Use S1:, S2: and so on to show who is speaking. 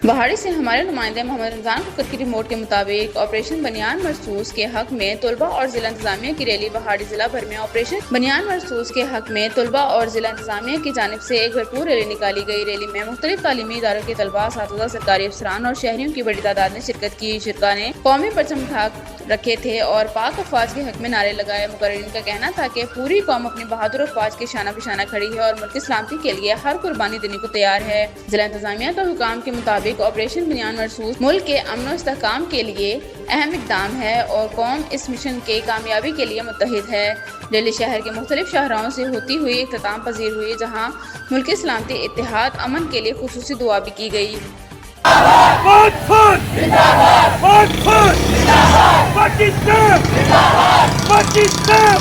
S1: بہاڑی سے ہمارے نمائندے محمد رمضان فقر کی رپورٹ کے مطابق آپریشن بنیان مرصوص کے حق میں طلباء اور ضلع انتظامیہ کی ریلی بہاڑی ضلع بھر میں آپریشن بنیان مرصوص کے حق میں طلباء اور ضلع انتظامیہ کی جانب سے ایک بھرپور ریلی نکالی گئی۔ ریلی میں مختلف تعلیمی اداروں کے طلباء، اساتذہ، سرکاری افسران اور شہریوں کی بڑی تعداد نے شرکت کی۔ شرکاء نے قومی پرچم اٹھا رکھے تھے اور پاک افواج کے حق میں نعرے لگائے۔ مقررین کا کہنا تھا کہ پوری قوم اپنی بہادر افواج کے شانہ بشانہ کھڑی ہے اور ملک کی سلامتی کے لیے ہر قربانی دینے کو تیار ہے۔ ضلع انتظامیہ کے حکام کے مطابق آپریشن بنیان مرصوص ملک کے امن و استحکام کے لیے اہم اقدام ہے اور قوم اس مشن کے کامیابی کے لیے متحد ہے۔ ریلی شہر کے مختلف شاہراہوں سے ہوتی ہوئی اختتام پذیر ہوئی، جہاں ملک کی سلامتی، اتحاد، امن کے لیے خصوصی دعا بھی کی گئی۔
S2: پاکستان